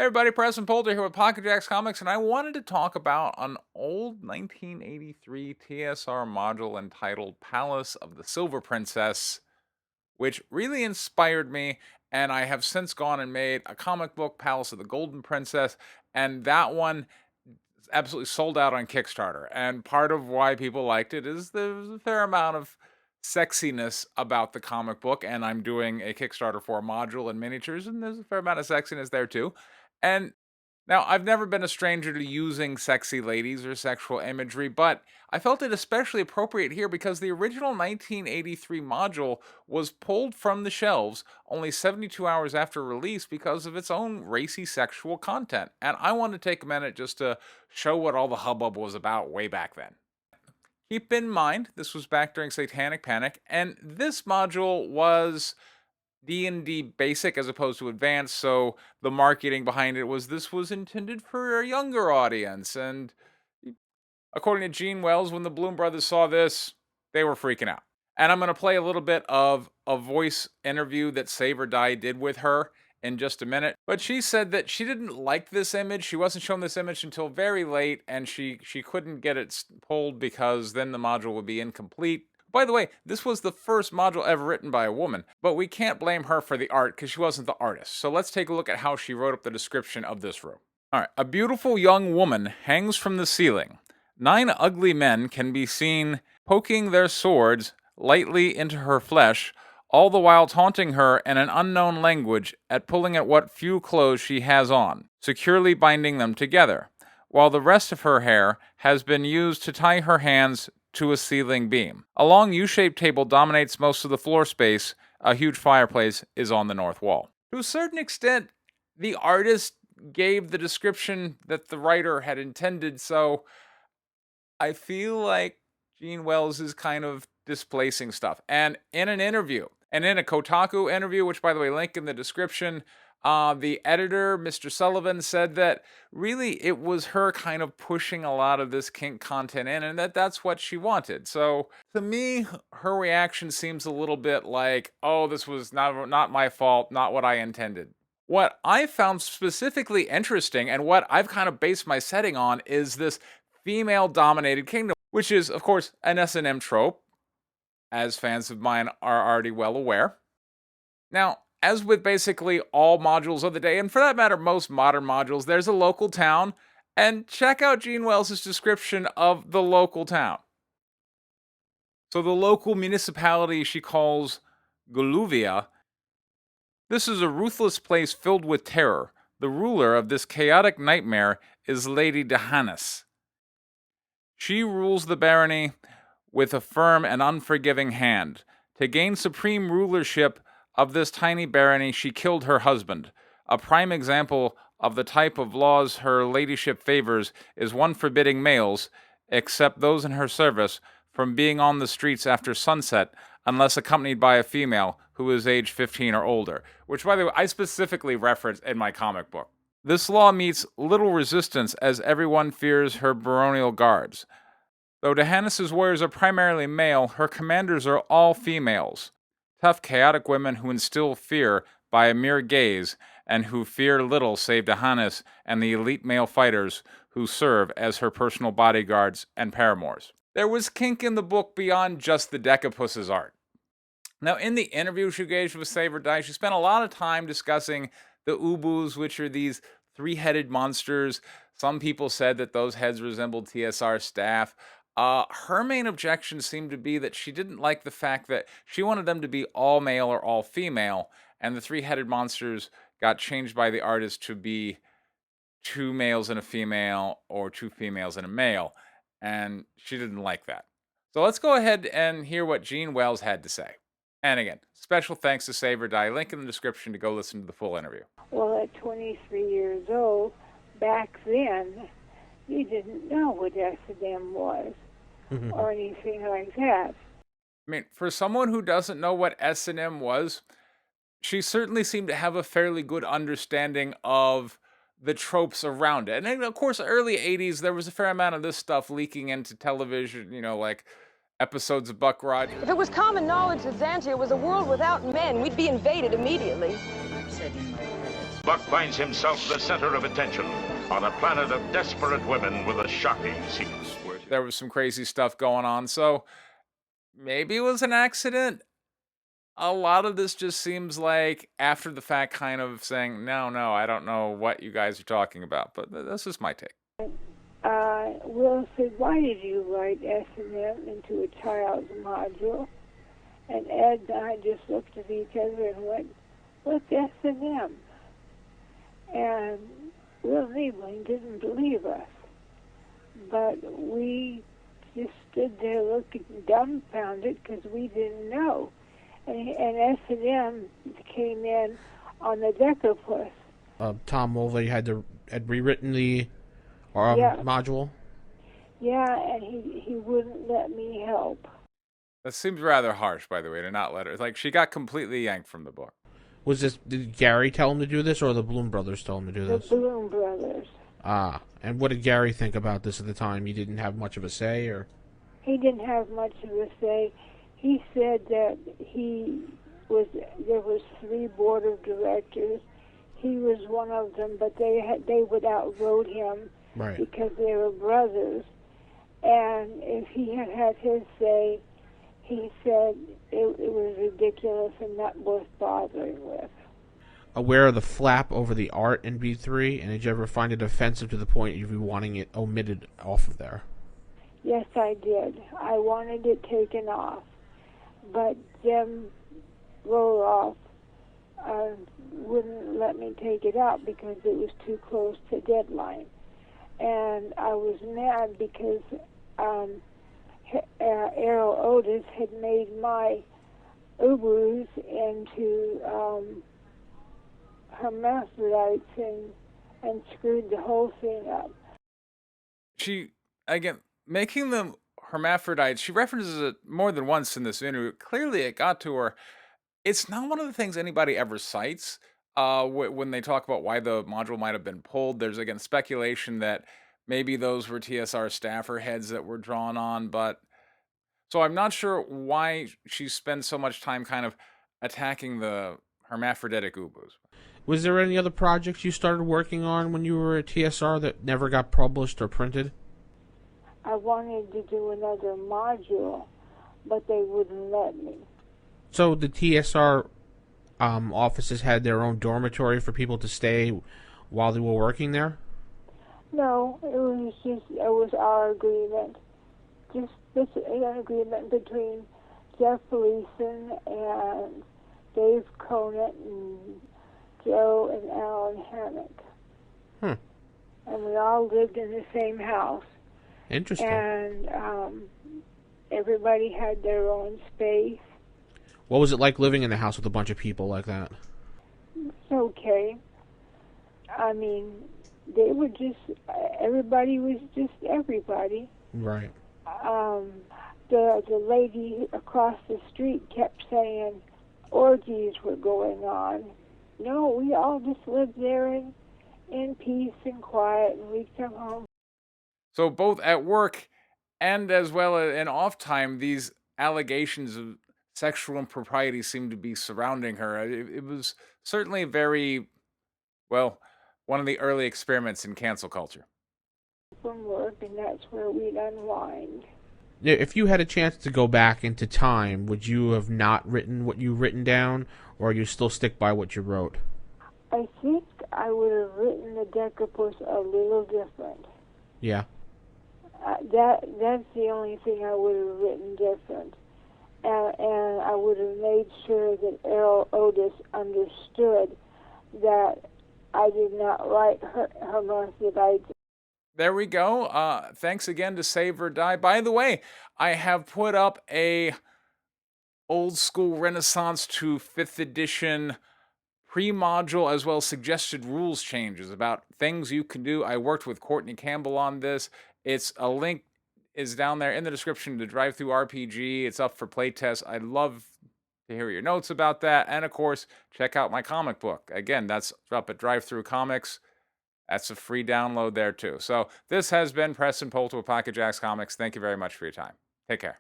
Hey everybody, Preston Polter here with Pocket Jacks Comics, and I wanted to talk about an old 1983 TSR module entitled Palace of the Silver Princess, which really inspired me, and I have since gone and made a comic book, Palace of the Golden Princess, and that one is absolutely sold out on Kickstarter. And part of why people liked it is there's a fair amount of sexiness about the comic book, and I'm doing a Kickstarter for a module and miniatures, and there's a fair amount of sexiness there too. And now, I've never been a stranger to using sexy ladies or sexual imagery, but I felt it especially appropriate here because the original 1983 module was pulled from the shelves only 72 hours after release because of its own racy sexual content. And I want to take a minute just to show what all the hubbub was about way back then. Keep in mind, this was back during Satanic Panic, and this module was D&D basic as opposed to advanced, so the marketing behind it was this was intended for a younger audience. And according to Gene Wells, when the Bloom brothers saw this, they were freaking out. And I'm going to play a little bit of a voice interview that Save or Die did with her in just a minute. But she said that she didn't like this image. She wasn't shown this image until very late, and she couldn't get it pulled because then the module would be incomplete. By the way, this was the first module ever written by a woman, but we can't blame her for the art because she wasn't the artist. So let's take a look at how she wrote up the description of this room. All right, a beautiful young woman hangs from the ceiling. 9 ugly men can be seen poking their swords lightly into her flesh, all the while taunting her in an unknown language at pulling at what few clothes she has on, securely binding them together, while the rest of her hair has been used to tie her hands to a ceiling beam. A long U-shaped table dominates most of the floor space. A huge fireplace is on the north wall. To a certain extent, the artist gave the description that the writer had intended, so I feel like Gene Wells is kind of displacing stuff. And in an interview, and in a Kotaku interview, which by the way, link in the description, the editor, Mr. Sullivan, said that really it was her kind of pushing a lot of this kink content in, and that's what she wanted. So to me, her reaction seems a little bit like, oh, this was not my fault, not what I intended. What I found specifically interesting, and what I've kind of based my setting on, is this female-dominated kingdom, which is, of course, an S&M trope, as fans of mine are already well aware. Now, as with basically all modules of the day, and for that matter, most modern modules, there's a local town, and check out Gene Wells' description of the local town. So the local municipality she calls Goluvia. This is a ruthless place filled with terror. The ruler of this chaotic nightmare is Lady Dehannes. She rules the barony with a firm and unforgiving hand. To gain supreme rulership of this tiny barony, she killed her husband. A prime example of the type of laws her ladyship favors is one forbidding males, except those in her service, from being on the streets after sunset unless accompanied by a female who is age 15 or older, which, by the way, I specifically reference in my comic book. This law meets little resistance as everyone fears her baronial guards. Though Dehannes' warriors are primarily male, her commanders are all females. Tough, chaotic women who instill fear by a mere gaze, and who fear little save Dehannes and the elite male fighters who serve as her personal bodyguards and paramours. There was kink in the book beyond just the Decapus's art. Now, in the interview she gave with Save or Die, she spent a lot of time discussing the Ubues, which are these 3-headed monsters. Some people said that those heads resembled TSR staff. Her main objection seemed to be that she didn't like the fact that she wanted them to be all male or all female, and the 3-headed monsters got changed by the artist to be 2 males and a female, or 2 females and a male, and she didn't like that. So let's go ahead and hear what Gene Wells had to say. And again, special thanks to Save or Die. Link in the description to go listen to the full interview. Well, at 23 years old, back then, you didn't know what S&M was or anything like that. I mean, for someone who doesn't know what S&M was, she certainly seemed to have a fairly good understanding of the tropes around it. And then, of course, early 80s, there was a fair amount of this stuff leaking into television, like episodes of Buck Rogers. If it was common knowledge that Xantia was a world without men, we'd be invaded immediately. I'm setting my prayers Buck finds himself the center of attention on a planet of desperate women with a shocking secret. There was some crazy stuff going on, so maybe it was an accident. A lot of this just seems like after the fact kind of saying, no, I don't know what you guys are talking about, but this is my take. Will said, why did you write S&M into a child's module? And Ed and I just looked at each other and went, what's S&M? And Will Niebling didn't believe us. But we just stood there looking dumbfounded because we didn't know. And S&M came in on the Decapus. Tom Mulvey had rewritten the module. Yeah, and he wouldn't let me help. That seems rather harsh, by the way, to not let her. Like, she got completely yanked from the book. Did Gary tell him to do this, or the Bloom brothers told him to do this? The Bloom brothers. And what did Gary think about this at the time? He didn't have much of a say, or? He didn't have much of a say. He said that there was 3 board of directors. He was one of them, but they would outvote him because they were brothers. And if he had had his say, he said it was ridiculous and not worth bothering with. Aware of the flap over the art in B3, and did you ever find it offensive to the point you'd be wanting it omitted off of there? Yes, I did. I wanted it taken off. But Jim Roloff wouldn't let me take it out because it was too close to deadline. And I was mad because Erol Otus had made my Ubues into hermaphrodites and screwed the whole thing up. She, again, making them hermaphrodites, she references it more than once in this interview. Clearly, it got to her. It's not one of the things anybody ever cites when they talk about why the module might have been pulled. There's, again, speculation that maybe those were TSR staffer heads that were drawn on, but so I'm not sure why she spends so much time kind of attacking the hermaphroditic Ubues. Was there any other projects you started working on when you were at TSR that never got published or printed? I wanted to do another module, but they wouldn't let me. So the TSR offices had their own dormitory for people to stay while they were working there? No, it was our agreement. Just an agreement between Jeff Leeson and Dave Conant and Joe and Alan Hammock. And we all lived in the same house. Interesting. And everybody had their own space. What was it like living in a house with a bunch of people like that? It's okay. I mean, they were just, everybody was just everybody. Right. The lady across the street kept saying orgies were going on. No, we all just lived there in peace and quiet, and we'd come home. So both at work and as well in off time, these allegations of sexual impropriety seemed to be surrounding her. It was certainly very, well, one of the early experiments in cancel culture. From work, and that's where we'd unwind. If you had a chance to go back into time, would you have not written what you've written down, or you still stick by what you wrote? I think I would have written the Decapus a little different. Yeah. That's the only thing I would have written different. And I would have made sure that Erol Otus understood that I did not write hermaphrodites. There we go. Thanks again to Save or Die. By the way, I have put up a old school Renaissance to 5th edition pre-module as well as suggested rules changes about things you can do. I worked with Courtney Campbell on this. It's a link is down there in the description to Drive Through RPG. It's up for playtest. I'd love to hear your notes about that. And of course, check out my comic book. Again, that's up at Drive Through Comics. That's a free download there too. So this has been Preston Polto with Pocket Jacks Comics. Thank you very much for your time. Take care.